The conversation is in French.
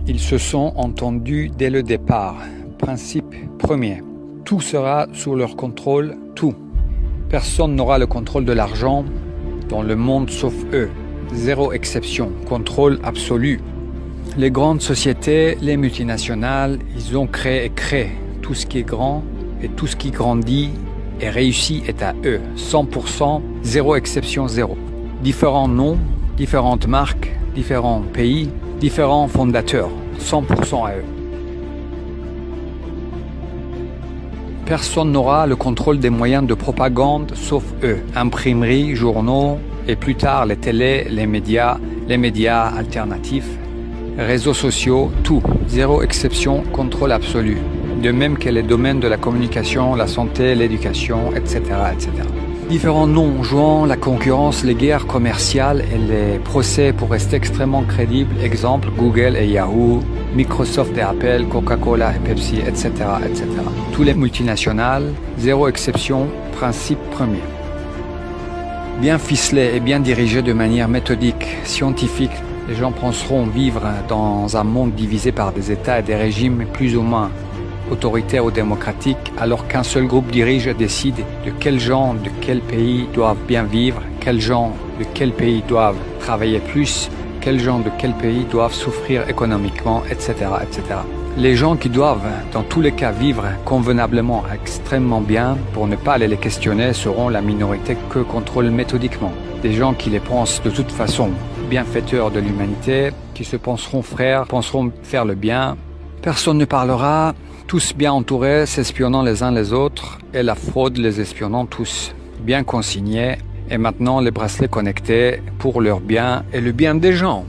Ils se sont entendus dès le départ. Principe premier. Tout sera sous leur contrôle, tout. Personne n'aura le contrôle de l'argent dans le monde sauf eux. Zéro exception. Contrôle absolu. Les grandes sociétés, les multinationales, ils ont créé tout ce qui est grand et tout ce qui grandit et réussit est à eux. 100%, zéro exception, zéro. Différents noms, différentes marques, différents pays, différents fondateurs. 100% à eux. Personne n'aura le contrôle des moyens de propagande sauf eux. Imprimeries, journaux et plus tard les télés, les médias alternatifs, réseaux sociaux, tout. Zéro exception, contrôle absolu. De même que les domaines de la communication, la santé, l'éducation, etc., etc. Différents noms jouant la concurrence, les guerres commerciales et les procès pour rester extrêmement crédibles. Exemple, Google et Yahoo, Microsoft et Apple, Coca-Cola et Pepsi, etc., etc. Tous les multinationales, zéro exception, principe premier. Bien ficelés et bien dirigés de manière méthodique, scientifique, les gens penseront vivre dans un monde divisé par des États et des régimes plus ou moins autoritaires ou démocratiques, alors qu'un seul groupe dirige et décide de quels gens, de quel pays doivent bien vivre, quels gens de quel pays doivent travailler plus, quels gens de quel pays doivent souffrir économiquement, etc., etc. Les gens qui doivent, dans tous les cas, vivre convenablement, extrêmement bien, pour ne pas aller les questionner, seront la minorité que contrôlent méthodiquement. Des gens qui les pensent de toute façon bienfaiteurs de l'humanité, qui se penseront frères, penseront faire le bien. Personne ne parlera, tous bien entourés, s'espionnant les uns les autres, et la fraude les espionnant tous, bien consignés, et maintenant les bracelets connectés pour leur bien et le bien des gens.